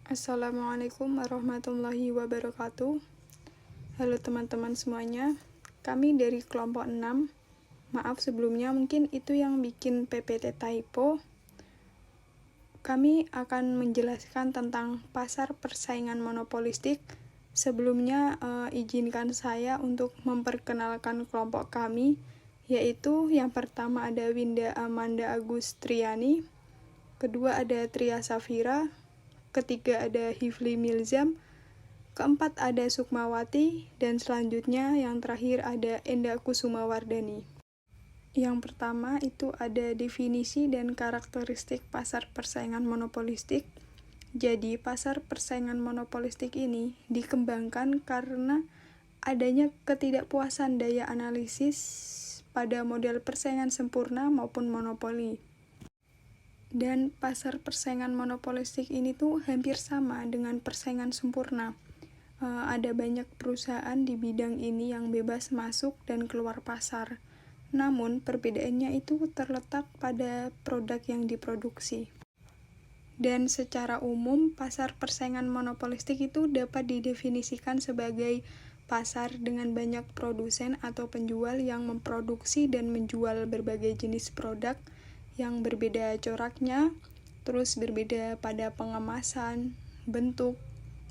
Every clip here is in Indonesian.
Assalamualaikum warahmatullahi wabarakatuh. Halo teman-teman semuanya. Kami dari kelompok 6. Maaf sebelumnya mungkin itu yang bikin PPT typo. Kami akan menjelaskan tentang pasar persaingan monopolistik. Sebelumnya izinkan saya untuk memperkenalkan kelompok kami, yaitu yang pertama ada Winda Amanda Agustriani, kedua ada Tria Safira, ketiga ada Hifli Milzam, keempat ada Sukmawati, dan selanjutnya yang terakhir ada Enda Kusumawardani. Yang pertama itu ada definisi dan karakteristik pasar persaingan monopolistik. Jadi pasar persaingan monopolistik ini dikembangkan karena adanya ketidakpuasan daya analisis pada model persaingan sempurna maupun monopoli. Dan pasar persaingan monopolistik ini tuh hampir sama dengan persaingan sempurna. Ada banyak perusahaan di bidang ini yang bebas masuk dan keluar pasar. Namun perbedaannya itu terletak pada produk yang diproduksi. Dan secara umum pasar persaingan monopolistik itu dapat didefinisikan sebagai pasar dengan banyak produsen atau penjual yang memproduksi dan menjual berbagai jenis produk yang berbeda coraknya, terus berbeda pada pengemasan, bentuk,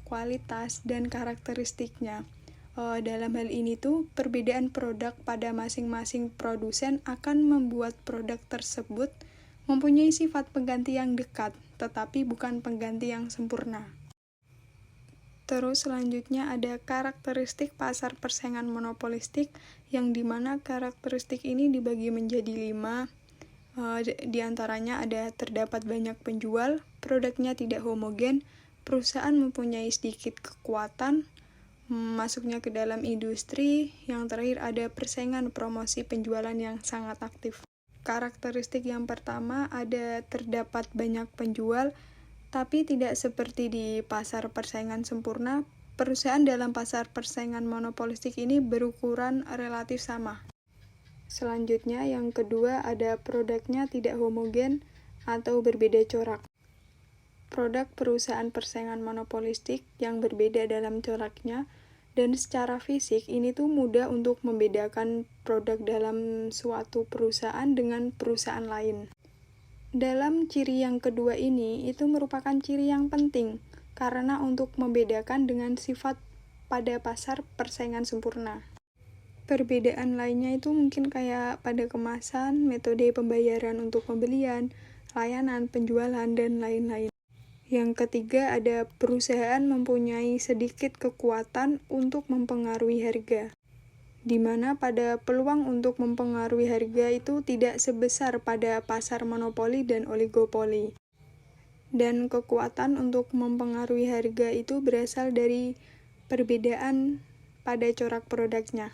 kualitas, dan karakteristiknya. Dalam hal ini tuh perbedaan produk pada masing-masing produsen akan membuat produk tersebut mempunyai sifat pengganti yang dekat, tetapi bukan pengganti yang sempurna. Terus selanjutnya ada karakteristik pasar persaingan monopolistik, yang dimana karakteristik ini dibagi menjadi 5. Di antaranya ada terdapat banyak penjual, produknya tidak homogen, perusahaan mempunyai sedikit kekuatan, masuknya ke dalam industri, yang terakhir ada persaingan promosi penjualan yang sangat aktif. Karakteristik yang pertama ada terdapat banyak penjual, tapi tidak seperti di pasar persaingan sempurna, perusahaan dalam pasar persaingan monopolistik ini berukuran relatif sama. Selanjutnya yang kedua ada produknya tidak homogen atau berbeda corak. Produk perusahaan persaingan monopolistik yang berbeda dalam coraknya dan secara fisik ini tuh mudah untuk membedakan produk dalam suatu perusahaan dengan perusahaan lain. Dalam ciri yang kedua ini itu merupakan ciri yang penting karena untuk membedakan dengan sifat pada pasar persaingan sempurna. Perbedaan lainnya itu mungkin kayak pada kemasan, metode pembayaran untuk pembelian, layanan, penjualan, dan lain-lain. Yang ketiga ada perusahaan mempunyai sedikit kekuatan untuk mempengaruhi harga, di mana pada peluang untuk mempengaruhi harga itu tidak sebesar pada pasar monopoli dan oligopoli. Dan kekuatan untuk mempengaruhi harga itu berasal dari perbedaan pada corak produknya.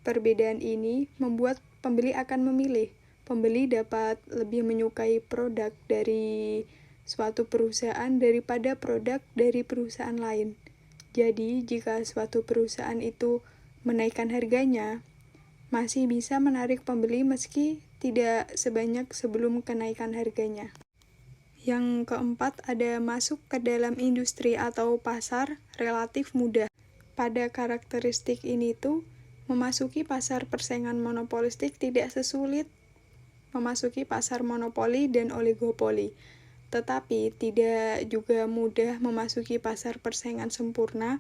Perbedaan ini membuat pembeli akan memilih. Pembeli dapat lebih menyukai produk dari suatu perusahaan daripada produk dari perusahaan lain. Jadi, jika suatu perusahaan itu menaikkan harganya, masih bisa menarik pembeli meski tidak sebanyak sebelum kenaikan harganya. Yang keempat ada masuk ke dalam industri atau pasar relatif mudah. Pada karakteristik ini tuh memasuki pasar persaingan monopolistik tidak sesulit memasuki pasar monopoli dan oligopoli, tetapi tidak juga mudah memasuki pasar persaingan sempurna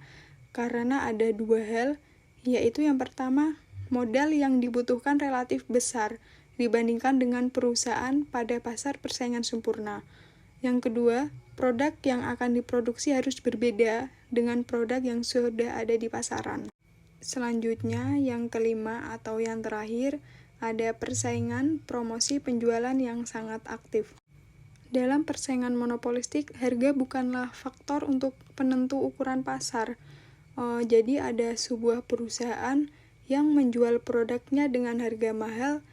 karena ada 2 hal, yaitu yang pertama, modal yang dibutuhkan relatif besar dibandingkan dengan perusahaan pada pasar persaingan sempurna. Yang kedua, produk yang akan diproduksi harus berbeda dengan produk yang sudah ada di pasaran. Selanjutnya, yang kelima atau yang terakhir, ada persaingan promosi penjualan yang sangat aktif. Dalam persaingan monopolistik, harga bukanlah faktor untuk penentu ukuran pasar. Jadi ada sebuah perusahaan yang menjual produknya dengan harga mahal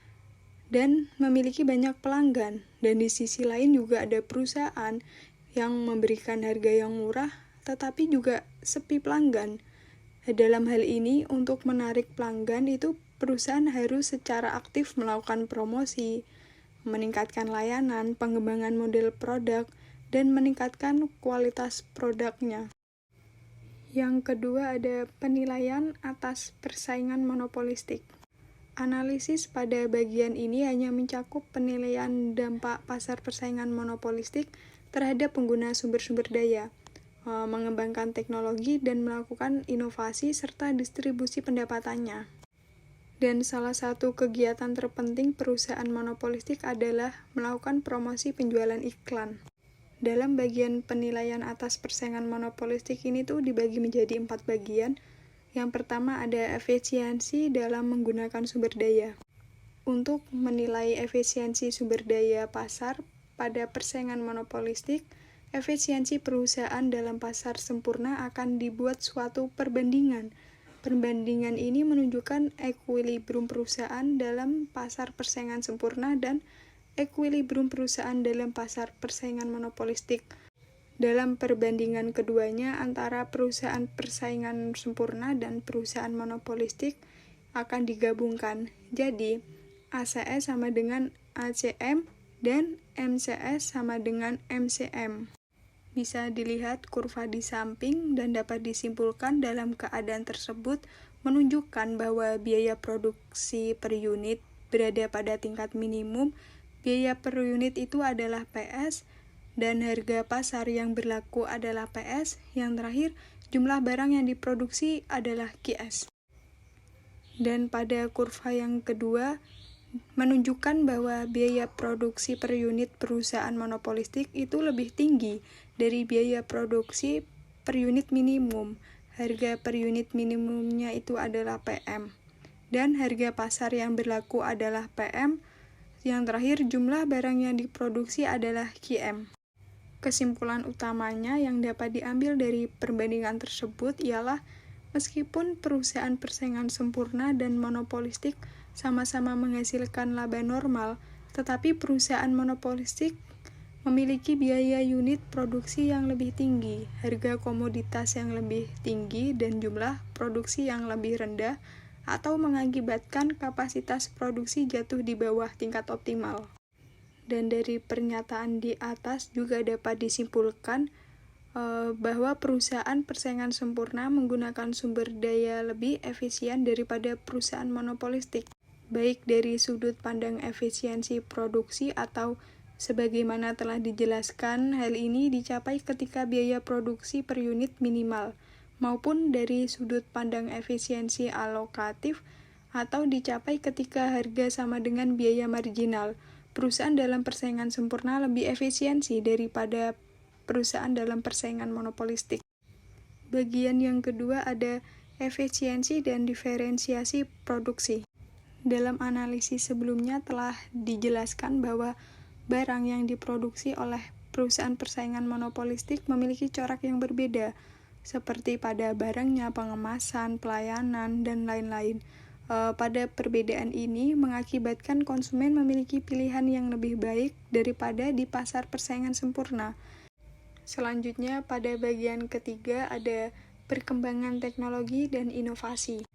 dan memiliki banyak pelanggan. Dan di sisi lain juga ada perusahaan yang memberikan harga yang murah, tetapi juga sepi pelanggan. Dalam hal ini, untuk menarik pelanggan itu perusahaan harus secara aktif melakukan promosi, meningkatkan layanan, pengembangan model produk, dan meningkatkan kualitas produknya. Yang kedua ada penilaian atas persaingan monopolistik. Analisis pada bagian ini hanya mencakup penilaian dampak pasar persaingan monopolistik terhadap pengguna sumber-sumber daya, mengembangkan teknologi dan melakukan inovasi serta distribusi pendapatannya. Dan salah satu kegiatan terpenting perusahaan monopolistik adalah melakukan promosi penjualan iklan. Dalam bagian penilaian atas persaingan monopolistik ini tuh dibagi menjadi 4 bagian. Yang pertama ada efisiensi dalam menggunakan sumber daya. Untuk menilai efisiensi sumber daya pasar pada persaingan monopolistik, efisiensi perusahaan dalam pasar sempurna akan dibuat suatu perbandingan. Perbandingan ini menunjukkan ekuilibrium perusahaan dalam pasar persaingan sempurna dan ekuilibrium perusahaan dalam pasar persaingan monopolistik. Dalam perbandingan keduanya antara perusahaan persaingan sempurna dan perusahaan monopolistik akan digabungkan. Jadi, ACS sama dengan ACM dan MCS sama dengan MCM. Bisa dilihat kurva di samping dan dapat disimpulkan dalam keadaan tersebut menunjukkan bahwa biaya produksi per unit berada pada tingkat minimum. Biaya per unit itu adalah PS, dan harga pasar yang berlaku adalah PS. Yang terakhir, jumlah barang yang diproduksi adalah QS. Dan pada kurva yang kedua, menunjukkan bahwa biaya produksi per unit perusahaan monopolistik itu lebih tinggi dari biaya produksi per unit minimum. Harga per unit minimumnya itu adalah PM. Dan harga pasar yang berlaku adalah PM. Yang terakhir, jumlah barang yang diproduksi adalah QM. Kesimpulan utamanya yang dapat diambil dari perbandingan tersebut ialah meskipun perusahaan persaingan sempurna dan monopolistik sama-sama menghasilkan laba normal, tetapi perusahaan monopolistik memiliki biaya unit produksi yang lebih tinggi, harga komoditas yang lebih tinggi, dan jumlah produksi yang lebih rendah, atau mengakibatkan kapasitas produksi jatuh di bawah tingkat optimal. Dan dari pernyataan di atas juga dapat disimpulkan bahwa perusahaan persaingan sempurna menggunakan sumber daya lebih efisien daripada perusahaan monopolistik, baik dari sudut pandang efisiensi produksi atau sebagaimana telah dijelaskan, hal ini dicapai ketika biaya produksi per unit minimal, maupun dari sudut pandang efisiensi alokatif atau dicapai ketika harga sama dengan biaya marginal. Perusahaan dalam persaingan sempurna lebih efisiensi daripada perusahaan dalam persaingan monopolistik. Bagian yang kedua ada efisiensi dan diferensiasi produksi. Dalam analisis sebelumnya telah dijelaskan bahwa barang yang diproduksi oleh perusahaan persaingan monopolistik memiliki corak yang berbeda, seperti pada barangnya, pengemasan, pelayanan, dan lain-lain. Pada perbedaan ini mengakibatkan konsumen memiliki pilihan yang lebih baik daripada di pasar persaingan sempurna. Selanjutnya, pada bagian ketiga ada perkembangan teknologi dan inovasi.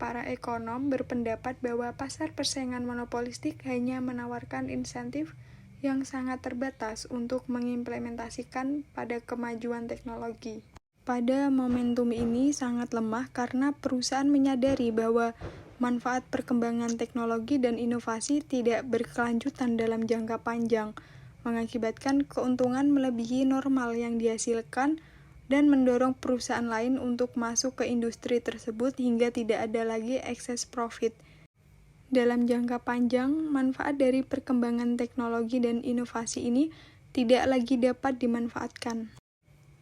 Para ekonom berpendapat bahwa pasar persaingan monopolistik hanya menawarkan insentif yang sangat terbatas untuk mengimplementasikan pada kemajuan teknologi. Pada momentum ini sangat lemah karena perusahaan menyadari bahwa manfaat perkembangan teknologi dan inovasi tidak berkelanjutan dalam jangka panjang, mengakibatkan keuntungan melebihi normal yang dihasilkan dan mendorong perusahaan lain untuk masuk ke industri tersebut hingga tidak ada lagi excess profit. Dalam jangka panjang, manfaat dari perkembangan teknologi dan inovasi ini tidak lagi dapat dimanfaatkan.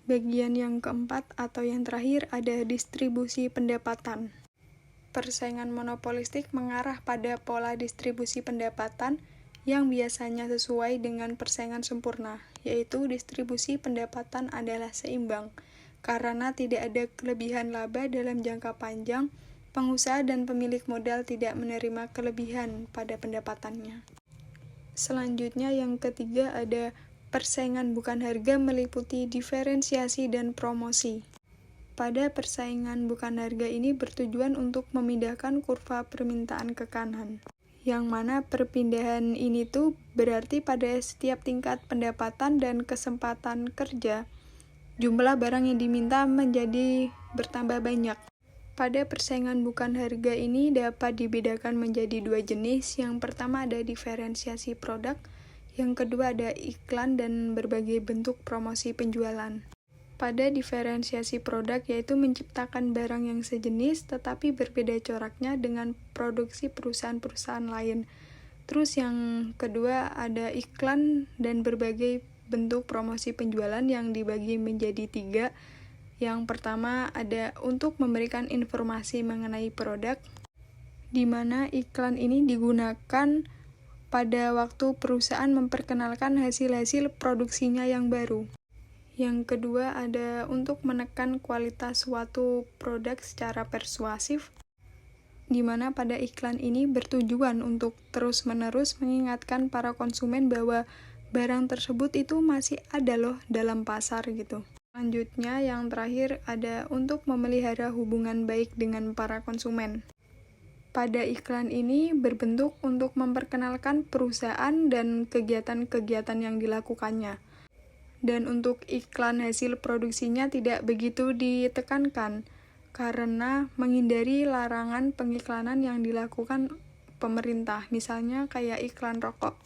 Bagian yang keempat atau yang terakhir ada distribusi pendapatan. Persaingan monopolistik mengarah pada pola distribusi pendapatan yang biasanya sesuai dengan persaingan sempurna, yaitu distribusi pendapatan adalah seimbang. Karena tidak ada kelebihan laba dalam jangka panjang, pengusaha dan pemilik modal tidak menerima kelebihan pada pendapatannya. Selanjutnya yang ketiga ada persaingan bukan harga meliputi diferensiasi dan promosi. Pada persaingan bukan harga ini bertujuan untuk memindahkan kurva permintaan ke kanan. yang mana perpindahan ini tuh berarti pada setiap tingkat pendapatan dan kesempatan kerja, jumlah barang yang diminta menjadi bertambah banyak. Pada persaingan bukan harga ini dapat dibedakan menjadi dua jenis. Yang pertama ada diferensiasi produk, yang kedua ada iklan dan berbagai bentuk promosi penjualan. Pada diferensiasi produk yaitu menciptakan barang yang sejenis tetapi berbeda coraknya dengan produksi perusahaan-perusahaan lain. Terus yang kedua ada iklan dan berbagai bentuk promosi penjualan yang dibagi menjadi 3. Yang pertama ada untuk memberikan informasi mengenai produk, di mana iklan ini digunakan pada waktu perusahaan memperkenalkan hasil-hasil produksinya yang baru. Yang kedua ada untuk menekan kualitas suatu produk secara persuasif, di mana pada iklan ini bertujuan untuk terus-menerus mengingatkan para konsumen bahwa barang tersebut itu masih ada loh dalam pasar gitu. Selanjutnya yang terakhir ada untuk memelihara hubungan baik dengan para konsumen. Pada iklan ini berbentuk untuk memperkenalkan perusahaan dan kegiatan-kegiatan yang dilakukannya. Dan untuk iklan hasil produksinya tidak begitu ditekankan, karena menghindari larangan pengiklanan yang dilakukan pemerintah, misalnya kayak iklan rokok.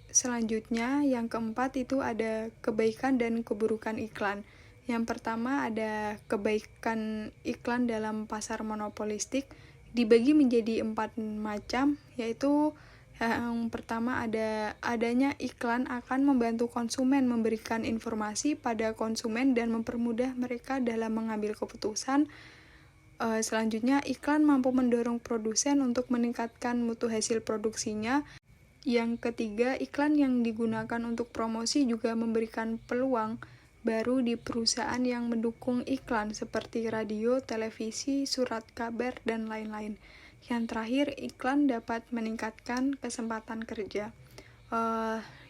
Selanjutnya, yang keempat itu ada kebaikan dan keburukan iklan. Yang pertama ada kebaikan iklan dalam pasar monopolistik, dibagi menjadi 4 macam, yaitu yang pertama adanya iklan akan membantu konsumen memberikan informasi pada konsumen dan mempermudah mereka dalam mengambil keputusan. Selanjutnya, iklan mampu mendorong produsen untuk meningkatkan mutu hasil produksinya. Yang ketiga, iklan yang digunakan untuk promosi juga memberikan peluang baru di perusahaan yang mendukung iklan seperti radio, televisi, surat kabar, dan lain-lain. Yang terakhir, iklan dapat meningkatkan kesempatan kerja.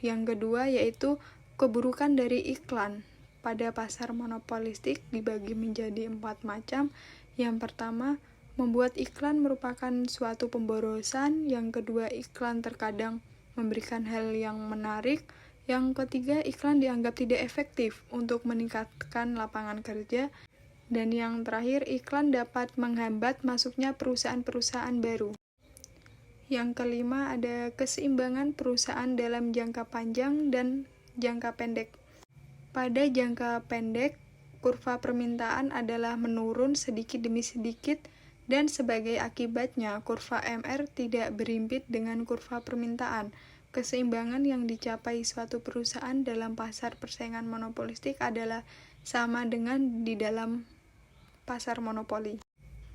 Yang kedua yaitu keburukan dari iklan. Pada pasar monopolistik dibagi menjadi 4 macam. Yang pertama, membuat iklan merupakan suatu pemborosan. Yang kedua, iklan terkadang memberikan hal yang menarik. Yang ketiga, iklan dianggap tidak efektif untuk meningkatkan lapangan kerja. Dan yang terakhir, iklan dapat menghambat masuknya perusahaan-perusahaan baru. Yang kelima, ada keseimbangan perusahaan dalam jangka panjang dan jangka pendek. Pada jangka pendek, kurva permintaan adalah menurun sedikit demi sedikit, dan sebagai akibatnya, kurva MR tidak berimpit dengan kurva permintaan. Keseimbangan yang dicapai suatu perusahaan dalam pasar persaingan monopolistik adalah sama dengan di dalam pasar monopoli.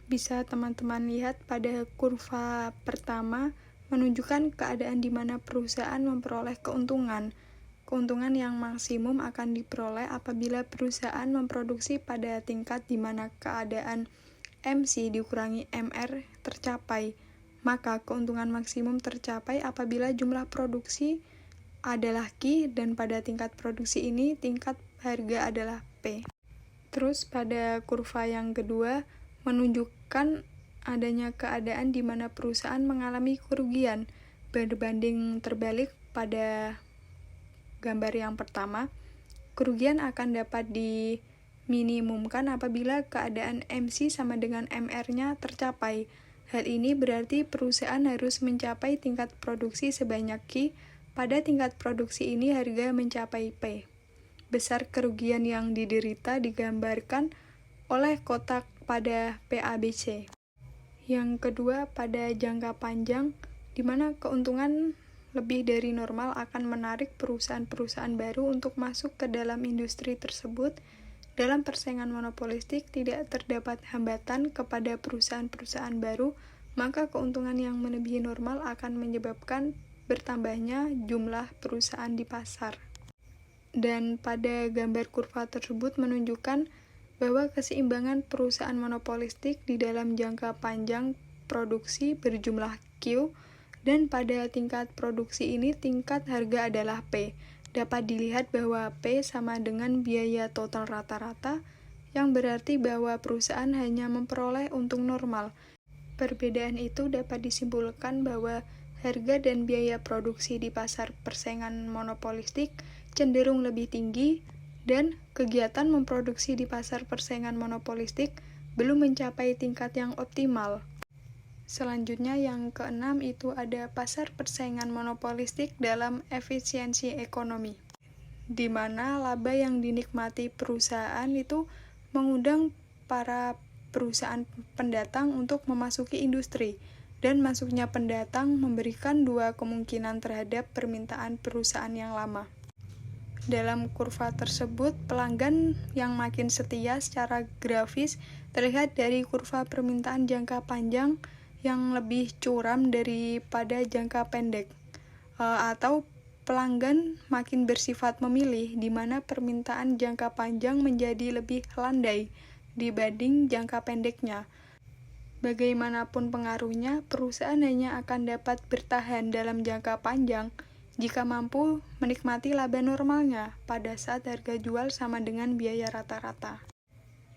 Bisa teman-teman lihat pada kurva pertama menunjukkan keadaan di mana perusahaan memperoleh keuntungan. Keuntungan yang maksimum akan diperoleh apabila perusahaan memproduksi pada tingkat di mana keadaan MC dikurangi MR tercapai. Maka keuntungan maksimum tercapai apabila jumlah produksi adalah Q dan pada tingkat produksi ini tingkat harga adalah P. Terus pada kurva yang kedua menunjukkan adanya keadaan di mana perusahaan mengalami kerugian. Berbanding terbalik pada gambar yang pertama, kerugian akan dapat diminimumkan apabila keadaan MC sama dengan MR-nya tercapai. Hal ini berarti perusahaan harus mencapai tingkat produksi sebanyak Q. Pada tingkat produksi ini harga mencapai P. Besar kerugian yang diderita digambarkan oleh kotak pada PABC. Yang kedua, pada jangka panjang, di mana keuntungan lebih dari normal akan menarik perusahaan-perusahaan baru untuk masuk ke dalam industri tersebut. Dalam persaingan monopolistik tidak terdapat hambatan kepada perusahaan-perusahaan baru, maka keuntungan yang melebihi normal akan menyebabkan bertambahnya jumlah perusahaan di pasar. Dan pada gambar kurva tersebut menunjukkan bahwa keseimbangan perusahaan monopolistik di dalam jangka panjang produksi berjumlah Q, dan pada tingkat produksi ini tingkat harga adalah P. Dapat dilihat bahwa P sama dengan biaya total rata-rata, yang berarti bahwa perusahaan hanya memperoleh untung normal. Perbedaan itu dapat disimpulkan bahwa harga dan biaya produksi di pasar persaingan monopolistik cenderung lebih tinggi, dan kegiatan memproduksi di pasar persaingan monopolistik belum mencapai tingkat yang optimal. Selanjutnya yang keenam itu ada pasar persaingan monopolistik dalam efisiensi ekonomi, di mana laba yang dinikmati perusahaan itu mengundang para perusahaan pendatang untuk memasuki industri, dan masuknya pendatang memberikan dua kemungkinan terhadap permintaan perusahaan yang lama. Dalam kurva tersebut, pelanggan yang makin setia secara grafis terlihat dari kurva permintaan jangka panjang yang lebih curam daripada jangka pendek, atau pelanggan makin bersifat memilih, di mana permintaan jangka panjang menjadi lebih landai dibanding jangka pendeknya. Bagaimanapun pengaruhnya, perusahaan hanya akan dapat bertahan dalam jangka panjang jika mampu menikmati laba normalnya pada saat harga jual sama dengan biaya rata-rata.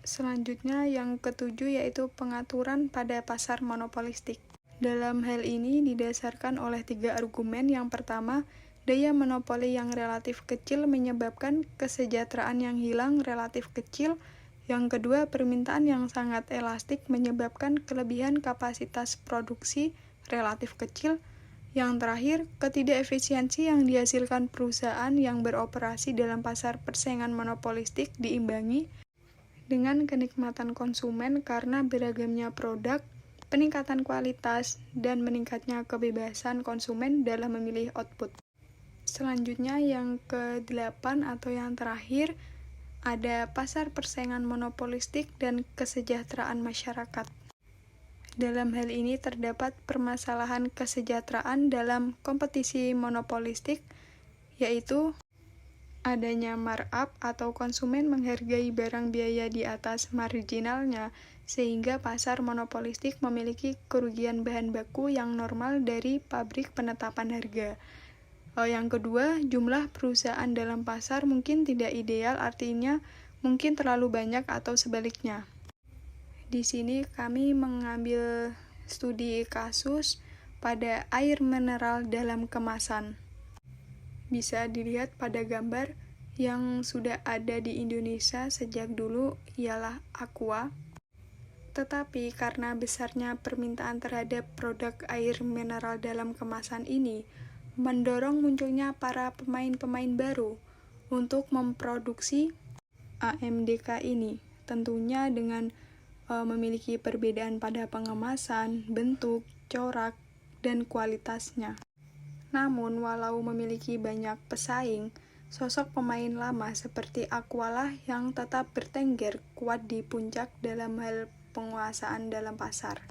Selanjutnya yang ketujuh yaitu pengaturan pada pasar monopolistik. Dalam hal ini didasarkan oleh 3 argumen. Yang pertama, daya monopoli yang relatif kecil menyebabkan kesejahteraan yang hilang relatif kecil. Yang kedua, permintaan yang sangat elastik menyebabkan kelebihan kapasitas produksi relatif kecil. Yang terakhir, ketidakefisiensi yang dihasilkan perusahaan yang beroperasi dalam pasar persaingan monopolistik diimbangi dengan kenikmatan konsumen karena beragamnya produk, peningkatan kualitas, dan meningkatnya kebebasan konsumen dalam memilih output. Selanjutnya yang ke-8 atau yang terakhir, ada pasar persaingan monopolistik dan kesejahteraan masyarakat. Dalam hal ini terdapat permasalahan kesejahteraan dalam kompetisi monopolistik, yaitu adanya markup atau konsumen menghargai barang biaya di atas marginalnya, sehingga pasar monopolistik memiliki kerugian bahan baku yang normal dari pabrik penetapan harga. Yang kedua, jumlah perusahaan dalam pasar mungkin tidak ideal, artinya mungkin terlalu banyak atau sebaliknya. Di sini kami mengambil studi kasus pada air mineral dalam kemasan. Bisa dilihat pada gambar yang sudah ada di Indonesia sejak dulu ialah Aqua. Tetapi karena besarnya permintaan terhadap produk air mineral dalam kemasan ini, mendorong munculnya para pemain-pemain baru untuk memproduksi AMDK ini, tentunya dengan memiliki perbedaan pada pengemasan, bentuk, corak, dan kualitasnya. Namun, walau memiliki banyak pesaing, sosok pemain lama seperti Aqua lah yang tetap bertengger kuat di puncak dalam hal penguasaan dalam pasar.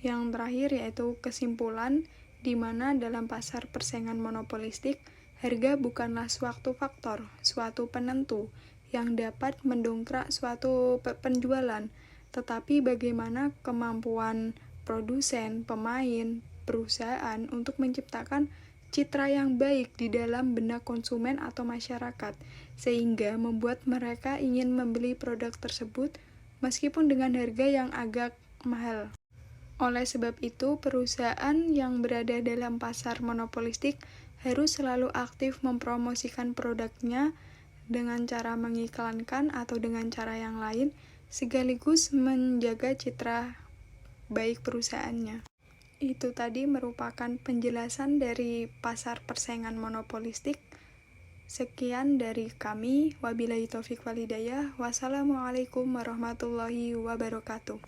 Yang terakhir yaitu kesimpulan, di mana dalam pasar persaingan monopolistik, harga bukanlah suatu faktor, suatu penentu yang dapat mendongkrak suatu penjualan, tetapi bagaimana kemampuan produsen, pemain, perusahaan untuk menciptakan citra yang baik di dalam benak konsumen atau masyarakat, sehingga membuat mereka ingin membeli produk tersebut meskipun dengan harga yang agak mahal. Oleh sebab itu, perusahaan yang berada dalam pasar monopolistik harus selalu aktif mempromosikan produknya dengan cara mengiklankan atau dengan cara yang lain, sekaligus menjaga citra baik perusahaannya. Itu tadi merupakan penjelasan dari pasar persaingan monopolistik. Sekian dari kami. Wabillahi taufik wal hidayah. Wassalamualaikum warahmatullahi wabarakatuh.